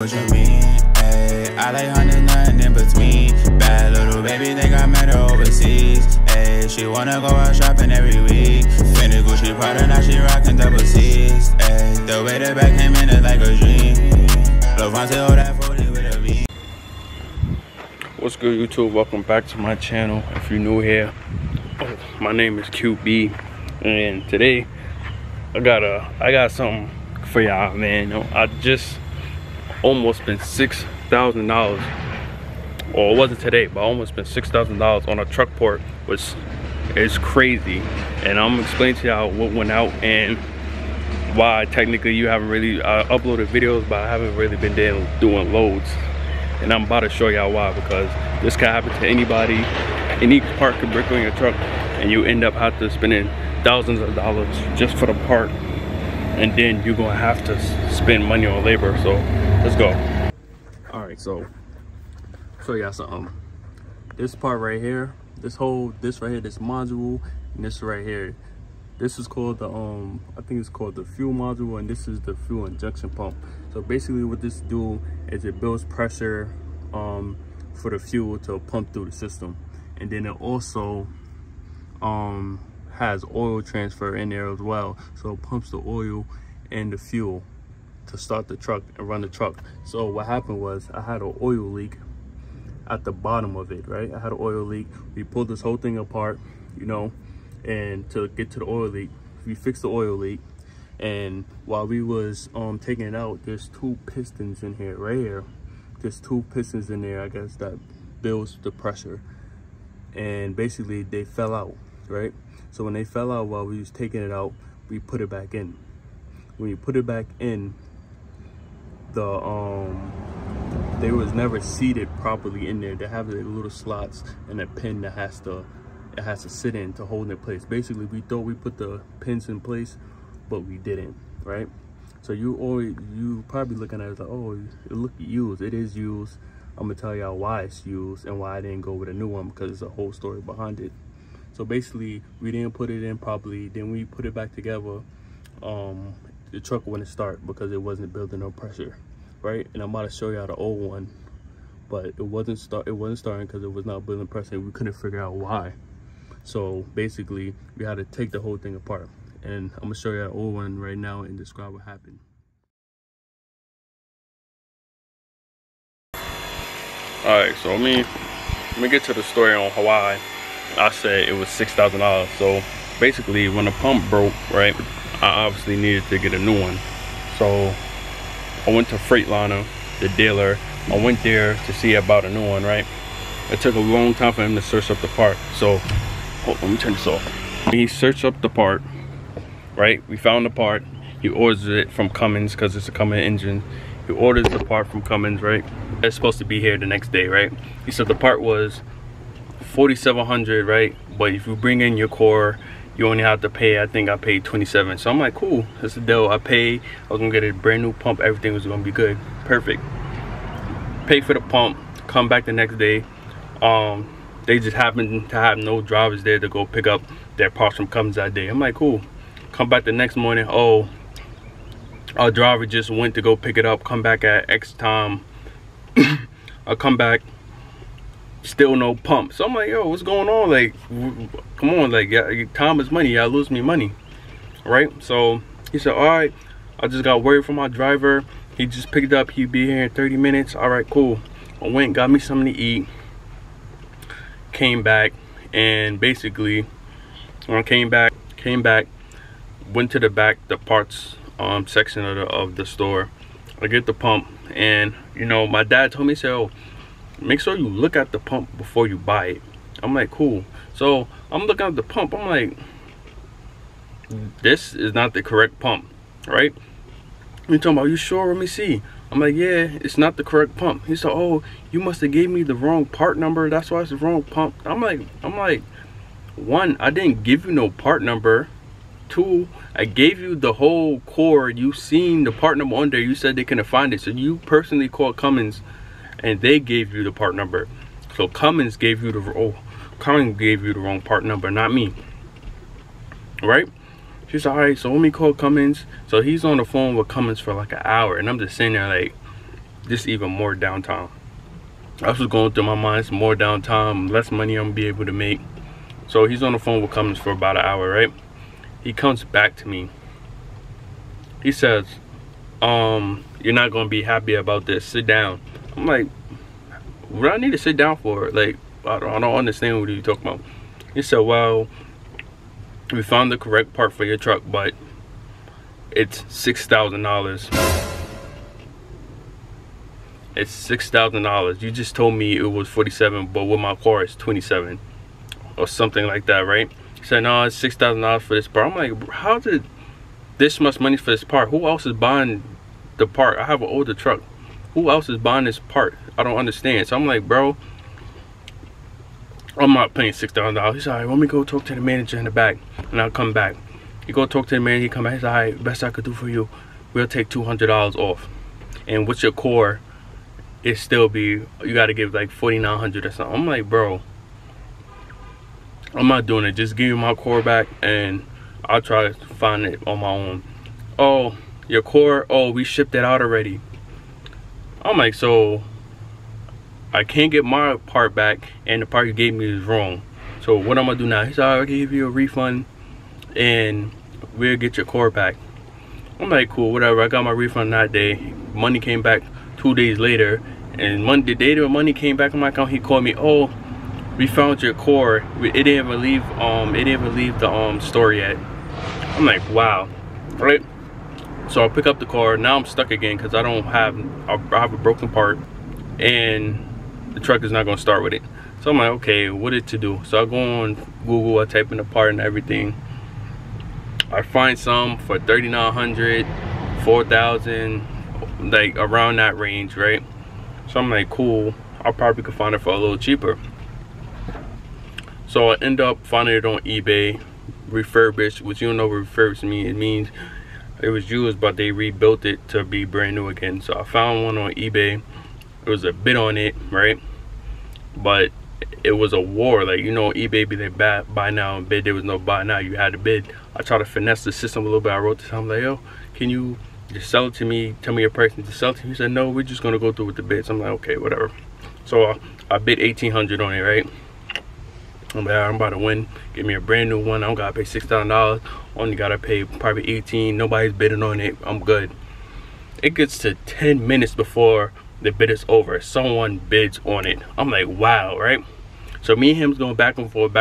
What you mean? Ayy, I like honey, nothing in between. Bad little baby, think I met her overseas. Ayy, she wanna go out shopping every week. Fendi Gucci Prada, now she rockin' double C's. Ayy, the way the back came in is like a dream. Levante, hold that 40 with a V. What's good, YouTube? Welcome back to my channel. If you're new here, my name is QB, and today I got something for y'all, man. I just almost spent $6,000, or it wasn't today, but I almost spent $6,000 on a truck port, which is crazy. And I'm gonna explain to y'all what went out and why technically you haven't really uploaded videos, but I haven't really been doing loads. And I'm about to show y'all why, because this can happen to anybody. Any part could break on your truck and you end up having to spending thousands of dollars just for the part, and then you're gonna have to spend money on labor. So let's go. All right, so show y'all something. This part right here, this right here, this module, and this right here, this is called the I think it's called the fuel module, and this is the fuel injection pump. So basically what this do is it builds pressure for the fuel to pump through the system, and then it also has oil transfer in there as well. So it pumps the oil and the fuel to start the truck and run the truck. So what happened was I had an oil leak at the bottom of it, right? I had an oil leak. We pulled this whole thing apart, you know, and to get to the oil leak, we fixed the oil leak. And while we was taking it out, there's two pistons in here, right here. There's two pistons in there, I guess, that builds the pressure. And basically they fell out, right? So when they fell out while we was taking it out, we put it back in. When you put it back in, they was never seated properly in there. They have the little slots and a pin that it has to sit in to hold it in place. Basically, we thought we put the pins in place, but we didn't, right? So you probably looking at it like, oh, it look used. It is used. I'm gonna tell y'all why it's used and why I didn't go with a new one, because there's a whole story behind it. So basically, we didn't put it in properly. Then we put it back together. The truck wouldn't start because it wasn't building no pressure, right? And I'm about to show y'all the old one, but it wasn't starting because it was not building pressure. We couldn't figure out why. So basically, we had to take the whole thing apart. And I'm gonna show you the old one right now and describe what happened. All right, so let me get to the story on why I said it was $6,000. So basically, when the pump broke, right, I obviously needed to get a new one. So I went to Freightliner, the dealer. I went there to see about a new one, right? It took a long time for him to search up the part. So let me turn this off. He searched up the part, right? We found the part. He orders it from Cummins because it's a Cummins engine. He orders the part from Cummins, right? It's supposed to be here the next day, right? He said the part was $4,700, right? But if you bring in your core, you only have to pay, I think I paid $27. So I'm like, cool, that's the deal. I was gonna get a brand new pump. Everything was gonna be good, perfect. Pay for the pump, come back the next day. They just happened to have no drivers there to go pick up their parts from Cummins that day. I'm like, cool. Come back the next morning, oh, our driver just went to go pick it up, come back at X time. I come back, still no pump. So I'm like, yo, what's going on? Like, come on, like, time is money. Y'all lose me money, right? So he said, all right, I just got word from my driver. He just picked up. He'd be here in 30 minutes. All right, cool. I went, got me something to eat, came back, and basically when I came back, went to the back, the parts section of the store. I get the pump, and you know, my dad told me, so make sure you look at the pump before you buy it. I'm like, cool. So I'm looking at the pump. I'm like, this is not the correct pump, right? He's talking about, are you sure? Let me see. I'm like, yeah, it's not the correct pump. He said, oh, you must have gave me the wrong part number. That's why it's the wrong pump. I'm like, one, I didn't give you no part number. Two, I gave you the whole cord. You seen the part number on there. You said they couldn't find it. So you personally called Cummins and they gave you the part number. So Cummins gave you the wrong part number, not me. Right? She's all right, so let me call Cummins. So he's on the phone with Cummins for like an hour, and I'm just sitting there like, just even more downtime. I was going through my mind, some more downtime, less money I'm gonna be able to make. So he's on the phone with Cummins for about an hour, right? He comes back to me. He says, you're not gonna be happy about this, sit down. I'm like, what do I need to sit down for? Like, I don't understand what you're talking about. He said, well, we found the correct part for your truck, but it's $6,000. It's $6,000. You just told me it was 47, but with my car it's 27 or something like that, right? He said, no, it's $6,000 for this part. I'm like, how did this much money for this part? Who else is buying the part? I have an older truck. Who else is buying this part? I don't understand. So I'm like, bro, I'm not paying $6,000. He's like, let me go talk to the manager in the back, and I'll come back. You go talk to the manager, he come back, he's like, all right, best I could do for you, we'll take $200 off. And with your core, it still be, you gotta give like $4,900 or something. I'm like, bro, I'm not doing it. Just give me my core back and I'll try to find it on my own. Oh, your core, oh, we shipped it out already. I'm like, so I can't get my part back and the part you gave me is wrong. So what I'm gonna do now? He said, I'll give you a refund and we'll get your core back. I'm like, cool, whatever. I got my refund that day. Money came back 2 days later, and the day the money came back on my account, he called me, oh, we found your core. It didn't even leave the store yet. I'm like, wow, right? So I pick up the car. Now I'm stuck again because I have a broken part and the truck is not gonna start with it. So I'm like, okay, what is to do? So I go on Google, I type in the part and everything. I find some for $3,900, $4,000, like around that range, right? So I'm like, cool, I probably could find it for a little cheaper. So I end up finding it on eBay, refurbished, which you don't know what refurbished means. It means it was used, but they rebuilt it to be brand new again. So I found one on eBay. There was a bid on it, right? But it was a war. Like, you know, eBay be like buy now and bid. There was no buy now, you had to bid. I tried to finesse the system a little bit. I wrote this, I'm like, yo, can you just sell it to me? Tell me your price and just sell it to me. He said, no, we're just gonna go through with the bids. I'm like, okay, whatever. So I bid $1,800 on it, right? I'm like, I'm about to win. Give me a brand new one. I don't gotta pay $6,000. Only gotta pay probably $18. Nobody's bidding on it. I'm good. It gets to 10 minutes before the bid is over. Someone bids on it. I'm like, wow, right? So me and him's going back and forth,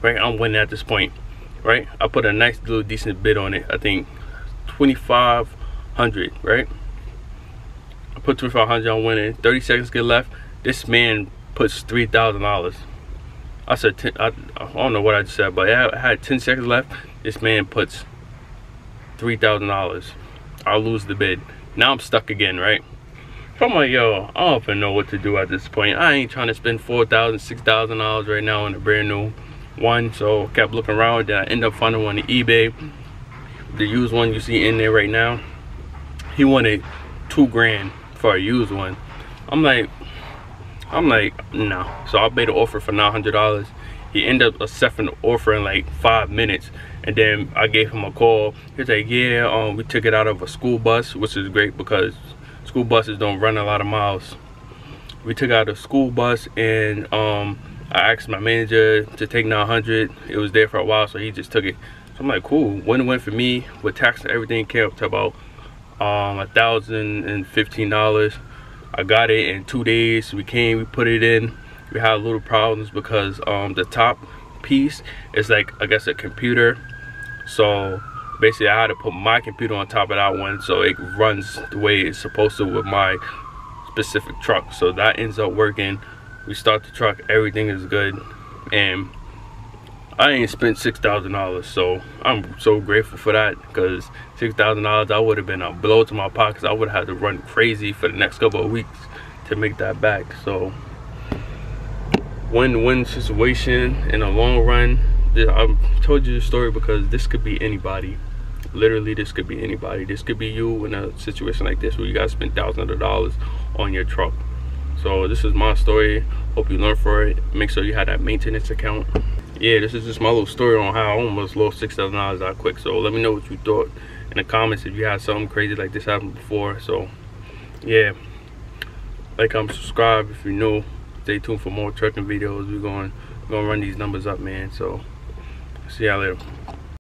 right? I'm winning at this point, right? I put a nice little decent bid on it. I think $2,500, right? I put $2,500. I'm winning. 30 seconds get left. This man puts $3,000. I said, I don't know what I just said, but I had 10 seconds left. This man puts $3,000. I'll lose the bid. Now I'm stuck again, right? So I'm like, yo, I don't even know what to do at this point. I ain't trying to spend $4,000, $6,000 right now on a brand new one. So I kept looking around. Then I ended up finding one on eBay. The used one you see in there right now. He wanted $2 grand for a used one. I'm like, no. So I made an offer for $900. He ended up accepting the offer in like 5 minutes. And then I gave him a call. He's like, yeah, we took it out of a school bus, which is great because school buses don't run a lot of miles. We took out a school bus, and I asked my manager to take $900. It was there for a while, so he just took it. So I'm like, cool, win-win for me. With tax and everything, came up to about $1,015. I got it in 2 days. We put it in. We had little problems because the top piece is like, I guess, a computer. So basically I had to put my computer on top of that one so it runs the way it's supposed to with my specific truck. So that ends up working. We start the truck, everything is good, and I ain't spent $6,000. So I'm so grateful for that, because $6,000, I would have been a blow to my pockets. I would have had to run crazy for the next couple of weeks to make that back. So win-win situation in the long run. I told you the story because this could be anybody. Literally, this could be anybody. This could be you in a situation like this where you guys spend thousands of dollars on your truck. So this is my story. Hope you learned from it. Make sure you have that maintenance account. Yeah, this is just my little story on how I almost lost $6,000 that quick. So let me know what you thought in the comments if you had something crazy like this happen before. So yeah, Like, comment, subscribe if you're new. Stay tuned for more trucking videos. We're going to run these numbers up, man. So see y'all later.